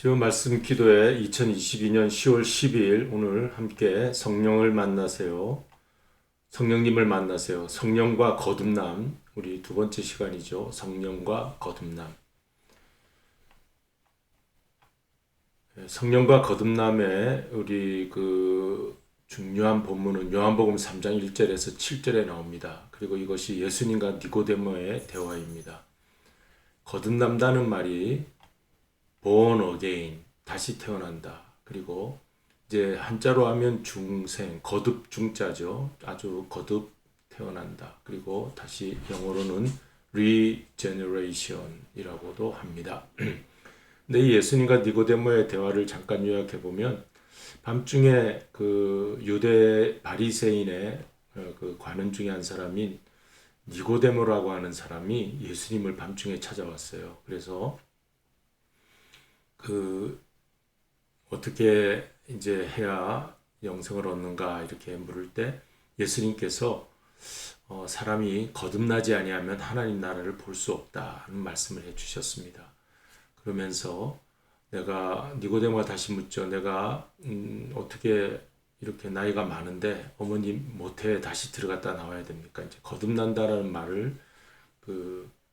지금 말씀 기도회 2022년 10월 12일 오늘 함께 성령을 만나세요. 성령님을 만나세요. 성령과 거듭남 우리 두 번째 시간이죠. 성령과 거듭남. 성령과 거듭남의 우리 중요한 본문은 요한복음 3장 1절에서 7절에 나옵니다. 그리고 이것이 예수님과 니고데모의 대화입니다. 거듭난다는 말이 born again, 다시 태어난다. 그리고 이제 한자로 하면 중생, 거듭 중자죠. 아주 거듭 태어난다. 그리고 다시 영어로는 regeneration이라고도 합니다. 근데 이 예수님과 니고데모의 대화를 잠깐 요약해 보면 밤중에 그 유대 바리새인의 그 관원 중에 한 사람인 니고데모라고 하는 사람이 예수님을 밤중에 찾아왔어요. 그래서 어떻게 이제 해야 영생을 얻는가 이렇게 물을 때 예수님께서 사람이 거듭나지 아니하면 하나님 나라를 볼 수 없다는 말씀을 해주셨습니다. 그러면서 내가 니고데모가 다시 묻죠. 내가 어떻게 이렇게 나이가 많은데 어머님 모태에 다시 들어갔다 나와야 됩니까? 이제 거듭난다라는 말을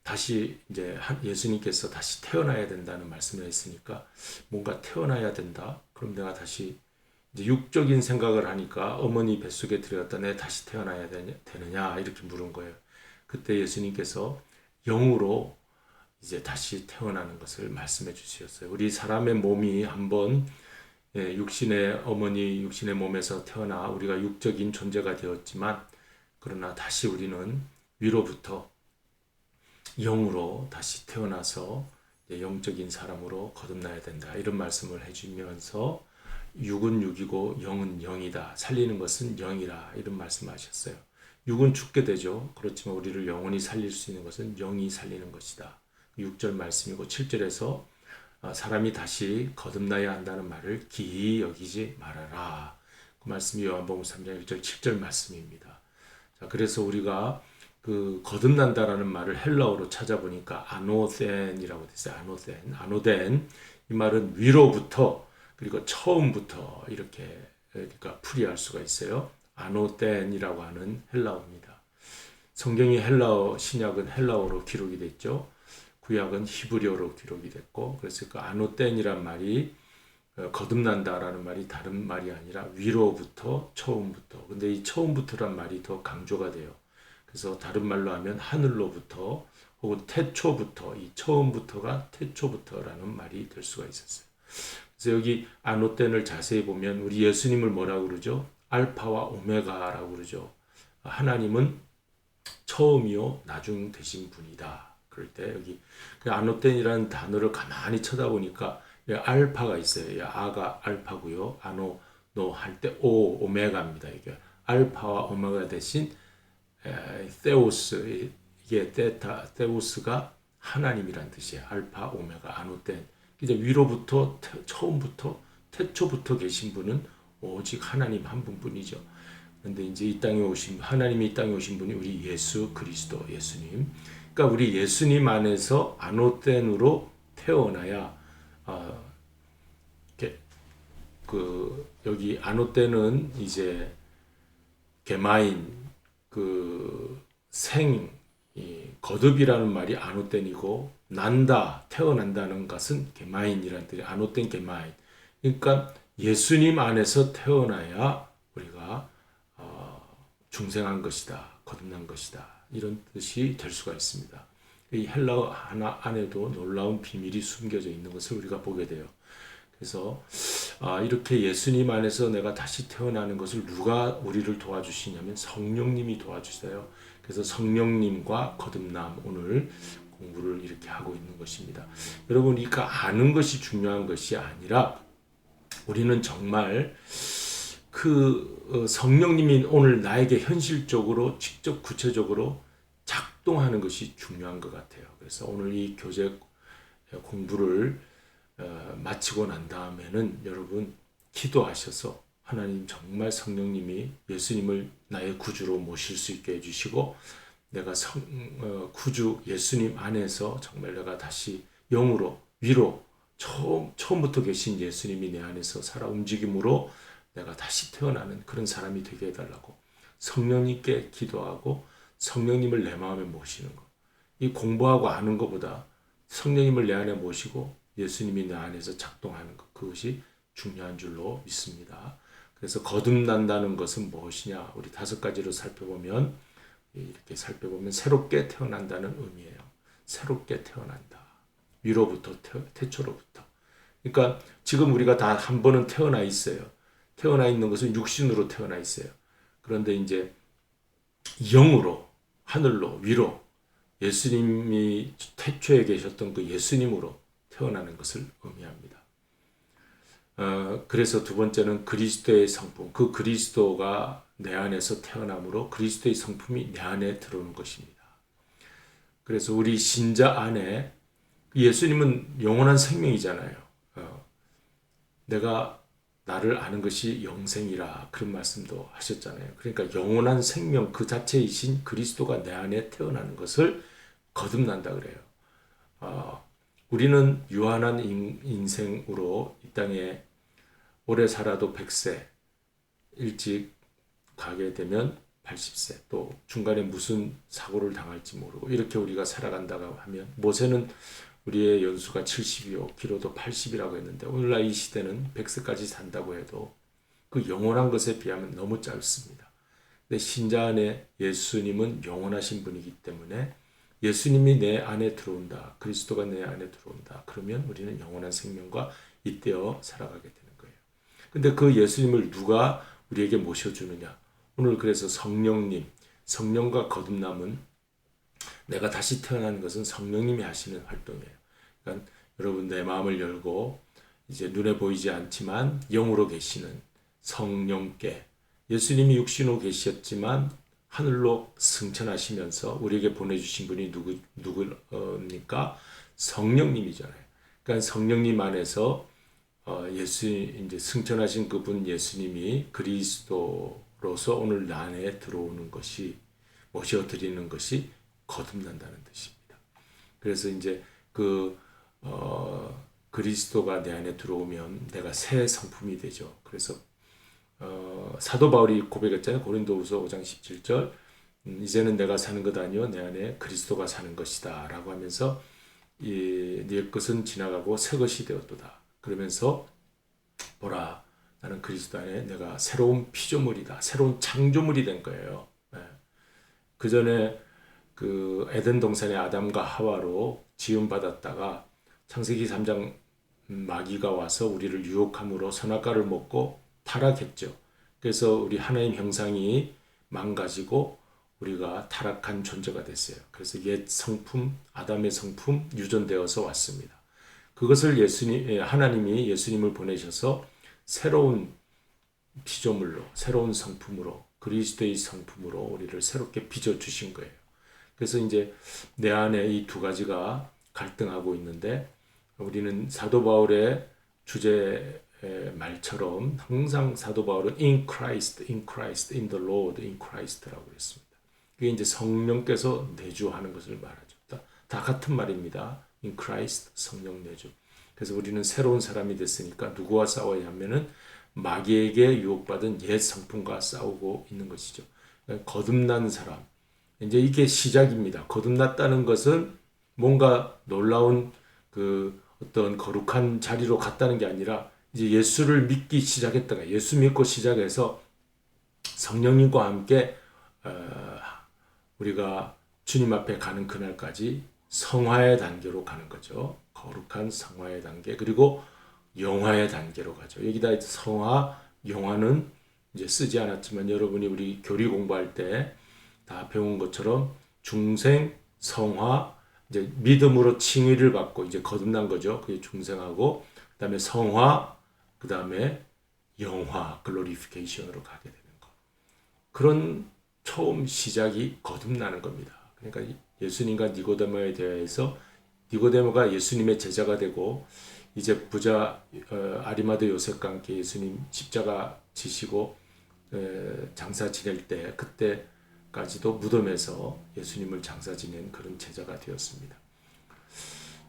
다시 이제 예수님께서 다시 태어나야 된다는 말씀을 했으니까 뭔가 태어나야 된다. 그럼 내가 다시 이제 육적인 생각을 하니까 어머니 뱃속에 들어갔다 내가 다시 태어나야 되느냐 이렇게 물은 거예요. 그때 예수님께서 영으로 이제 다시 태어나는 것을 말씀해 주셨어요. 우리 사람의 몸이 한번 육신의 어머니 육신의 몸에서 태어나 우리가 육적인 존재가 되었지만 그러나 다시 우리는 위로부터 영으로 다시 태어나서 영적인 사람으로 거듭나야 된다. 이런 말씀을 해주면서 육은 육이고 영은 영이다. 살리는 것은 영이라 이런 말씀하셨어요. 육은 죽게 되죠. 그렇지만 우리를 영원히 살릴 수 있는 것은 영이 살리는 것이다. 6절 말씀이고 7절에서 사람이 다시 거듭나야 한다는 말을 기이 여기지 말아라. 그 말씀이 요한복음 3장 1절 7절 말씀입니다. 자, 그래서 우리가 거듭난다라는 말을 헬라어로 찾아보니까 아노덴이라고 됐어요. 아노덴. 이 말은 위로부터 그리고 처음부터 이렇게 그러니까 풀이할 수가 있어요. 아노덴이라고 하는 헬라어입니다. 성경이 헬라어 신약은 헬라어로 기록이 됐죠. 구약은 히브리어로 기록이 됐고 그래서 아노덴이란 말이 거듭난다라는 말이 다른 말이 아니라 위로부터 처음부터. 근데 이 처음부터란 말이 더 강조가 돼요. 그래서 다른 말로 하면 하늘로부터 혹은 태초부터 이 처음부터가 태초부터라는 말이 될 수가 있었어요. 그래서 여기 아노텐을 자세히 보면 우리 예수님을 뭐라고 그러죠? 알파와 오메가라고 그러죠. 하나님은 처음이요 나중 되신 분이다. 그럴 때 여기 아노텐이라는 단어를 가만히 쳐다보니까 알파가 있어요. 아가 알파고요. 아노 노 할 때 오 오메가입니다. 이게 알파와 오메가 대신 테오스 이게 테오스가 하나님이란 뜻이에요. 알파 오메가 아노텐. 이제 위로부터 처음부터 태초부터 계신 분은 오직 하나님 한 분뿐이죠. 그런데 이제 이 땅에 오신 하나님이 이 땅에 오신 분이 우리 예수 그리스도 예수님. 그러니까 우리 예수님 안에서 아노텐으로 태어나야 여기 아노텐은 이제 게마인 거듭이라는 말이 아노텐이고 난다 태어난다는 것은 게마인이라는 뜻이 아노텐 게마인. 그러니까 예수님 안에서 태어나야 우리가 중생한 것이다 거듭난 것이다 이런 뜻이 될 수가 있습니다. 이 헬라어 하나 안에도 놀라운 비밀이 숨겨져 있는 것을 우리가 보게 돼요. 그래서 이렇게 예수님 안에서 내가 다시 태어나는 것을 누가 우리를 도와주시냐면 성령님이 도와주세요. 그래서 성령님과 거듭남 오늘 공부를 이렇게 하고 있는 것입니다. 여러분 이거 아는 것이 중요한 것이 아니라 우리는 정말 성령님이 오늘 나에게 현실적으로 직접 구체적으로 작동하는 것이 중요한 것 같아요. 그래서 오늘 이 교재 공부를 마치고 난 다음에는 여러분 기도하셔서 하나님 정말 성령님이 예수님을 나의 구주로 모실 수 있게 해주시고 내가 구주 예수님 안에서 정말 내가 다시 영으로 위로 처음부터 계신 예수님이 내 안에서 살아 움직임으로 내가 다시 태어나는 그런 사람이 되게 해달라고 성령님께 기도하고 성령님을 내 마음에 모시는 것. 이 공부하고 아는 것보다 성령님을 내 안에 모시고 예수님이 내 안에서 작동하는 것. 그것이 중요한 줄로 믿습니다. 그래서 거듭난다는 것은 무엇이냐? 우리 5가지로 살펴보면 이렇게 살펴보면 새롭게 태어난다는 의미예요. 새롭게 태어난다. 위로부터 태초로부터. 그러니까 지금 우리가 다 한 번은 태어나 있어요. 태어나 있는 것은 육신으로 태어나 있어요. 그런데 이제 영으로 하늘로 위로 예수님이 태초에 계셨던 그 예수님으로 태어나는 것을 의미합니다. 그래서 두 번째는 그리스도의 성품, 그 그리스도가 내 안에서 태어남으로 그리스도의 성품이 내 안에 들어오는 것입니다. 그래서 우리 신자 안에 예수님은 영원한 생명이잖아요. 내가 나를 아는 것이 영생이라 그런 말씀도 하셨잖아요. 그러니까 영원한 생명 그 자체이신 그리스도가 내 안에 태어나는 것을 거듭난다 그래요. 우리는 유한한 인생으로 이 땅에 오래 살아도 100세, 일찍 가게 되면 80세, 또 중간에 무슨 사고를 당할지 모르고 이렇게 우리가 살아간다고 하면 모세는 우리의 연수가 70이요, 기로도 80이라고 했는데 오늘날 이 시대는 100세까지 산다고 해도 그 영원한 것에 비하면 너무 짧습니다. 근데 신자 안에 예수님은 영원하신 분이기 때문에 예수님이 내 안에 들어온다, 그리스도가 내 안에 들어온다, 그러면 우리는 영원한 생명과 잇대어 살아가게 되는 거예요. 근데 그 예수님을 누가 우리에게 모셔주느냐? 오늘 그래서 성령과 거듭남은 내가 다시 태어나는 것은 성령님이 하시는 활동이에요. 그러니까 여러분 내 마음을 열고 이제 눈에 보이지 않지만 영으로 계시는 성령께 예수님이 육신으로 계셨지만 하늘로 승천하시면서 우리에게 보내주신 분이 누구입니까? 성령님이잖아요. 그러니까 성령님 안에서 이제 승천하신 그분 예수님이 그리스도로서 오늘 내 안에 들어오는 것이 모셔드리는 것이 거듭난다는 뜻입니다. 그래서 이제 그리스도가 내 안에 들어오면 내가 새 성품이 되죠. 그래서 사도 바울이 고백했잖아요. 고린도후서 5장 17절 이제는 내가 사는 것 아니요 내 안에 그리스도가 사는 것이다 라고 하면서 네 것은 지나가고 새 것이 되었도다. 그러면서 보라 나는 그리스도 안에 내가 새로운 피조물이다. 새로운 창조물이 된 거예요. 그 전에 그 에덴 동산의 아담과 하와로 지음받았다가 창세기 3장 마귀가 와서 우리를 유혹함으로 선악과를 먹고 타락했죠. 그래서 우리 하나님 형상이 망가지고 우리가 타락한 존재가 됐어요. 그래서 옛 성품, 아담의 성품 유전되어서 왔습니다. 그것을 하나님이 예수님을 보내셔서 새로운 피조물로, 새로운 성품으로, 그리스도의 성품으로 우리를 새롭게 빚어주신 거예요. 그래서 이제 내 안에 이 두 가지가 갈등하고 있는데 우리는 사도 바울의 주제 말처럼 항상 사도 바울은 in Christ, in Christ, in the Lord, in Christ라고 그랬습니다. 그게 이제 성령께서 내주하는 것을 말하죠. 다 같은 말입니다. in Christ, 성령 내주. 그래서 우리는 새로운 사람이 됐으니까 누구와 싸워야 하면은 마귀에게 유혹받은 옛 성품과 싸우고 있는 것이죠. 거듭난 사람. 이제 이게 시작입니다. 거듭났다는 것은 뭔가 놀라운 그 어떤 거룩한 자리로 갔다는 게 아니라 이제 예수를 믿기 시작했다가 예수 믿고 시작해서 성령님과 함께 우리가 주님 앞에 가는 그날까지 성화의 단계로 가는 거죠. 거룩한 성화의 단계 그리고 영화의 단계로 가죠. 여기다 성화, 영화는 이제 쓰지 않았지만 여러분이 우리 교리 공부할 때 다 배운 것처럼 중생, 성화, 이제 믿음으로 칭의를 받고 이제 거듭난 거죠. 그게 중생하고 그다음에 성화, 그다음에 영화, 글로리피케이션으로 가게 되는 거. 그런 처음 시작이 거듭나는 겁니다. 그러니까 예수님과 니고데모에 대해서 니고데모가 예수님의 제자가 되고 이제 부자 아리마대 요셉과 함께 예수님 십자가 지시고 장사 지낼 때 그때까지도 무덤에서 예수님을 장사 지낸 그런 제자가 되었습니다.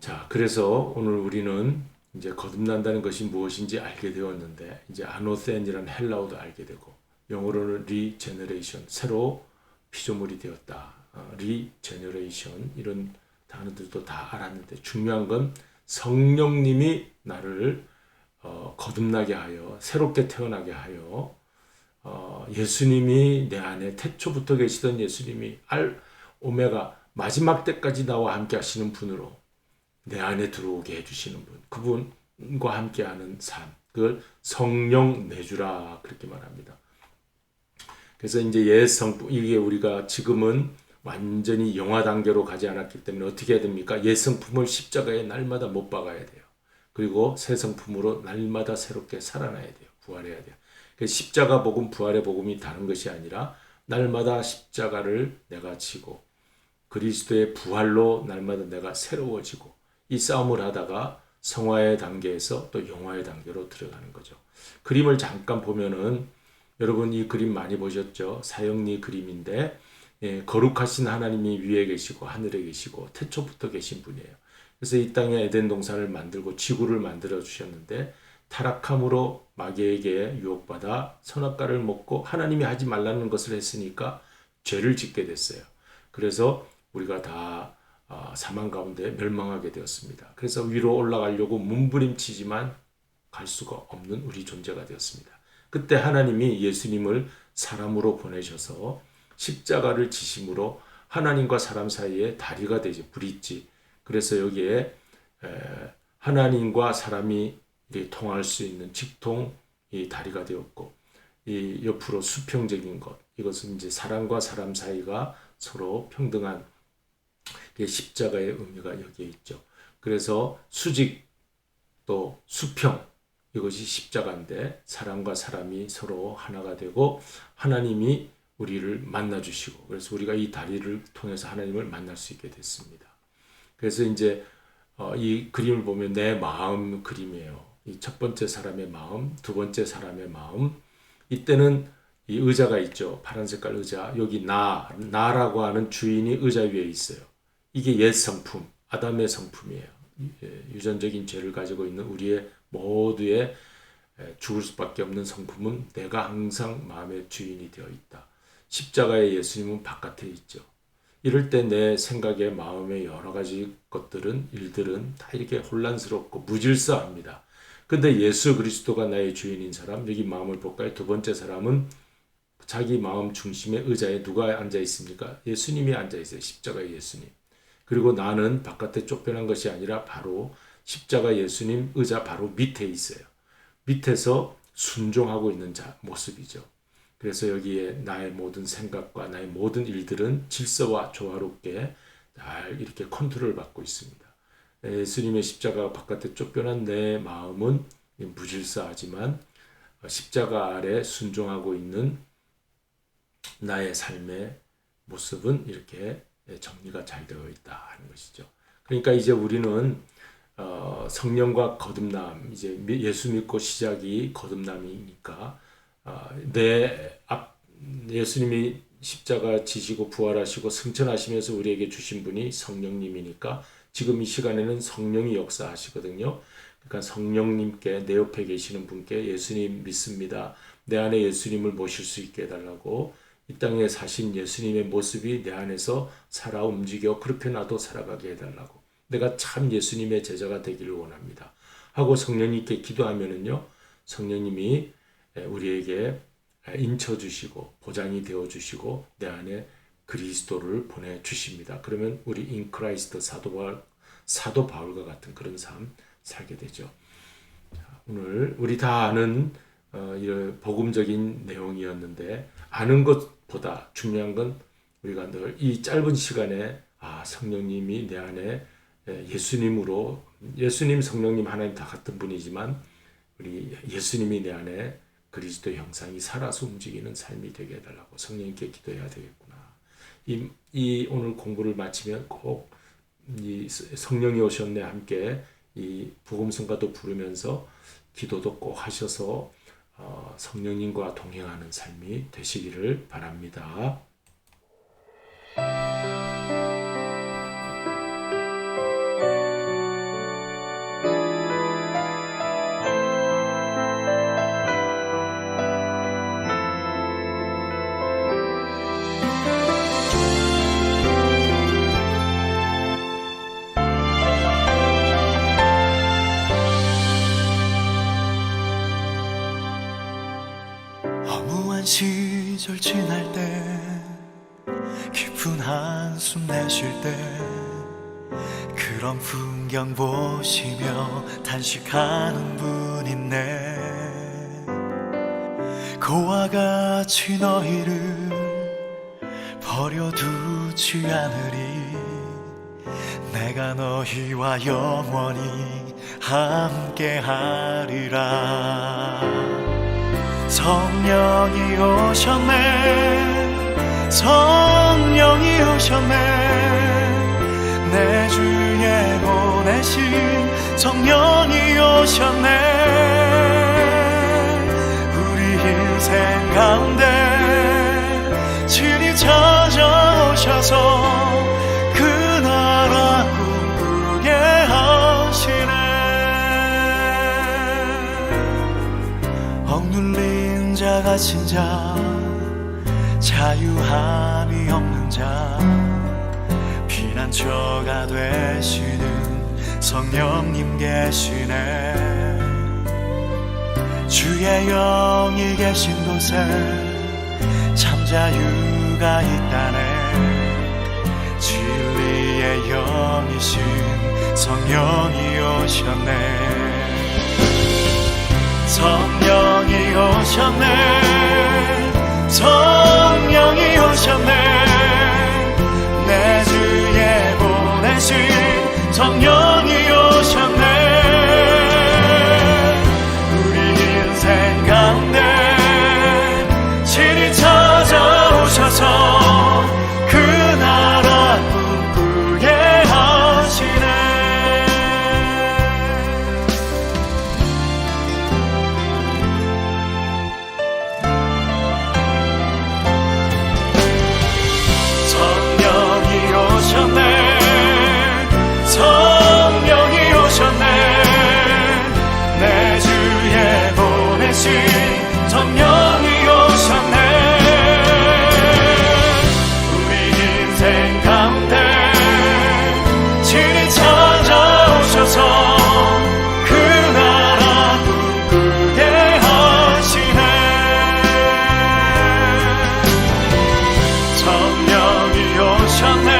자, 그래서 오늘 우리는 이제 거듭난다는 것이 무엇인지 알게 되었는데 이제 아노센이라는 헬라어도 알게 되고 영어로는 리제너레이션 새로 피조물이 되었다. 리제너레이션 이런 단어들도 다 알았는데 중요한 건 성령님이 나를 거듭나게 하여 새롭게 태어나게 하여 예수님이 내 안에 태초부터 계시던 예수님이 오메가 마지막 때까지 나와 함께 하시는 분으로 내 안에 들어오게 해주시는 분, 그분과 함께하는 삶, 그걸 성령 내주라 그렇게 말합니다. 그래서 이제 옛 성품, 이게 우리가 지금은 완전히 영화 단계로 가지 않았기 때문에 어떻게 해야 됩니까? 옛 성품을 십자가에 날마다 못 박아야 돼요. 그리고 새 성품으로 날마다 새롭게 살아나야 돼요. 부활해야 돼요. 십자가 복음, 부활의 복음이 다른 것이 아니라 날마다 십자가를 내가 지고 그리스도의 부활로 날마다 내가 새로워지고 이 싸움을 하다가 성화의 단계에서 또 영화의 단계로 들어가는 거죠. 그림을 잠깐 보면은 여러분 이 그림 많이 보셨죠? 사형리 그림인데 거룩하신 하나님이 위에 계시고 하늘에 계시고 태초부터 계신 분이에요. 그래서 이 땅에 에덴 동산을 만들고 지구를 만들어 주셨는데 타락함으로 마귀에게 유혹받아 선악과를 먹고 하나님이 하지 말라는 것을 했으니까 죄를 짓게 됐어요. 그래서 우리가 다 사망 가운데 멸망하게 되었습니다. 그래서 위로 올라가려고 몸부림치지만 갈 수가 없는 우리 존재가 되었습니다. 그때 하나님이 예수님을 사람으로 보내셔서 십자가를 지심으로 하나님과 사람 사이에 다리가 되죠. 브릿지. 그래서 여기에 하나님과 사람이 통할 수 있는 직통 이 다리가 되었고 이 옆으로 수평적인 것 이것은 이제 사람과 사람 사이가 서로 평등한 십자가의 의미가 여기에 있죠. 그래서 수직 또 수평 이것이 십자가인데 사람과 사람이 서로 하나가 되고 하나님이 우리를 만나 주시고 그래서 우리가 이 다리를 통해서 하나님을 만날 수 있게 됐습니다. 그래서 이제 이 그림을 보면 내 마음 그림이에요. 이 첫 번째 사람의 마음, 두 번째 사람의 마음. 이때는 이 의자가 있죠. 파란 색깔 의자. 여기 나라고 하는 주인이 의자 위에 있어요. 이게 옛 성품, 아담의 성품이에요. 유전적인 죄를 가지고 있는 우리의 모두의 죽을 수밖에 없는 성품은 내가 항상 마음의 주인이 되어 있다. 십자가의 예수님은 바깥에 있죠. 이럴 때 내 생각에 마음의 여러 가지 것들은 일들은 다 이렇게 혼란스럽고 무질서합니다. 근데 예수 그리스도가 나의 주인인 사람 여기 마음을 볼까요? 두 번째 사람은 자기 마음 중심의 의자에 누가 앉아 있습니까? 예수님이 앉아 있어요. 십자가의 예수님. 그리고 나는 바깥에 쫓겨난 것이 아니라 바로 십자가 예수님 의자 바로 밑에 있어요. 밑에서 순종하고 있는 모습이죠. 그래서 여기에 나의 모든 생각과 나의 모든 일들은 질서와 조화롭게 잘 이렇게 컨트롤 받고 있습니다. 예수님의 십자가 바깥에 쫓겨난 내 마음은 무질서하지만 십자가 아래 순종하고 있는 나의 삶의 모습은 이렇게 정리가 잘 되어 있다 하는 것이죠. 그러니까 이제 우리는 성령과 거듭남, 이제 예수 믿고 시작이 거듭남이니까 예수님이 십자가 지시고 부활하시고 승천하시면서 우리에게 주신 분이 성령님이니까 지금 이 시간에는 성령이 역사하시거든요. 그러니까 성령님께 내 옆에 계시는 분께 예수님 믿습니다. 내 안에 예수님을 모실 수 있게 해달라고 이 땅에 사신 예수님의 모습이 내 안에서 살아 움직여 그렇게 나도 살아가게 해달라고 내가 참 예수님의 제자가 되기를 원합니다. 하고 성령님께 기도하면은요 성령님이 우리에게 인쳐주시고 보장이 되어주시고 내 안에 그리스도를 보내주십니다. 그러면 우리 인크라이스트 사도 바울과 같은 그런 삶 살게 되죠. 오늘 우리 다 아는 이런 복음적인 내용이었는데 아는 것보다 중요한 건 우리가 늘 이 짧은 시간에 성령님이 내 안에 예수님으로 예수님 성령님 하나님 다 같은 분이지만 우리 예수님이 내 안에 그리스도 형상이 살아서 움직이는 삶이 되게 해달라고 성령님께 기도해야 되겠구나. 이 오늘 공부를 마치면 꼭 이 성령이 오셨네 함께 이 복음성가도 부르면서 기도도 꼭 하셔서 성령님과 동행하는 삶이 되시기를 바랍니다. 고단 시절 지날 때 깊은 한숨 내쉴 때 그런 풍경 보시며 단식하는 분 있네. 그와 같이 너희를 버려두지 않으리. 내가 너희와 영원히 함께하리라. 성령이 오셨네, 성령이 오셨네, 내 주에 보내신 성령이 오셨네. 우리 인생 가운데 친히 찾아오셔서 그 나라 꿈꾸게 하시네. 억눌린 자 갇힌 자 자유함이 없는 자 피난처가 되시는 성령님 계시네. 주의 영이 계신 곳에 참 자유가 있다네. 진리의 영이신 성령이 오셨네. 성령이 오셨네, 성령이 오셨네, 내 주에 보내신 성령이 오셨네. 우리 인생 가운데 친히 찾아오셔서 그 나라 꿈꾸게 하시네. 성령이 오셨네, 내 주에 보내신 성령이 오셨네. 우리 인생 가운데 친히 찾아오셔서 그 나라 꿈꾸게 하시네. 성령이 오셨네,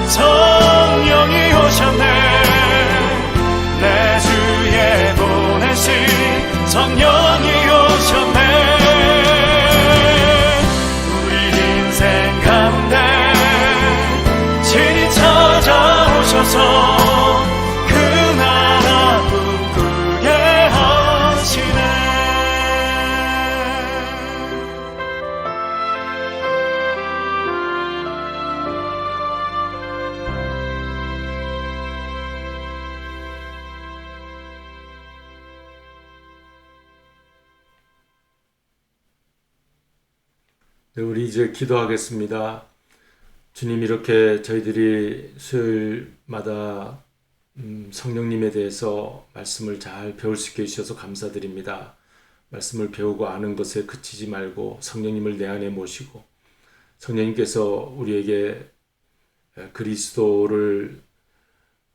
성령이 오셨네, 내 주에 보내신 성령이 오셨네. 우리 인생 가운데 친히 찾아오셔서 그 나라 꿈꾸게 하시네. 네, 우리 이제 기도하겠습니다. 주님, 이렇게 저희들이 수요일마다 성령님에 대해서 말씀을 잘 배울 수 있게 해주셔서 감사드립니다. 말씀을 배우고 아는 것에 그치지 말고 성령님을 내 안에 모시고 성령님께서 우리에게 그리스도를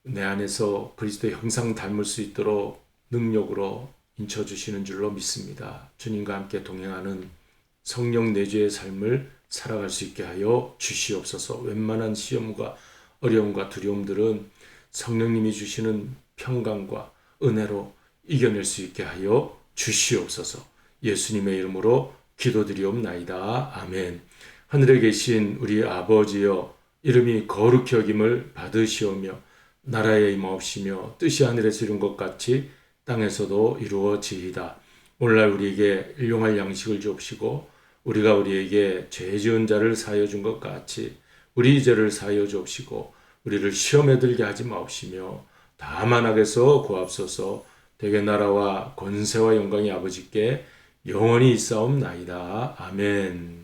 내 안에서 그리스도의 형상 닮을 수 있도록 능력으로 인쳐주시는 줄로 믿습니다. 주님과 함께 동행하는 성령 내주의 삶을 살아갈 수 있게 하여 주시옵소서. 웬만한 시험과 어려움과 두려움들은 성령님이 주시는 평강과 은혜로 이겨낼 수 있게 하여 주시옵소서. 예수님의 이름으로 기도드리옵나이다. 아멘. 하늘에 계신 우리 아버지여, 이름이 거룩히 여김을 받으시오며 나라에 임하옵시며 뜻이 하늘에서 이룬 것 같이 땅에서도 이루어지이다. 오늘날 우리에게 일용할 양식을 주옵시고 우리가 우리에게 죄 지은 자를 사하여 준 것 같이 우리 죄를 사하여 주옵시고 우리를 시험에 들게 하지 마옵시며 다만 악에서 구하옵소서. 대개 나라와 권세와 영광이 아버지께 영원히 있사옵나이다. 아멘.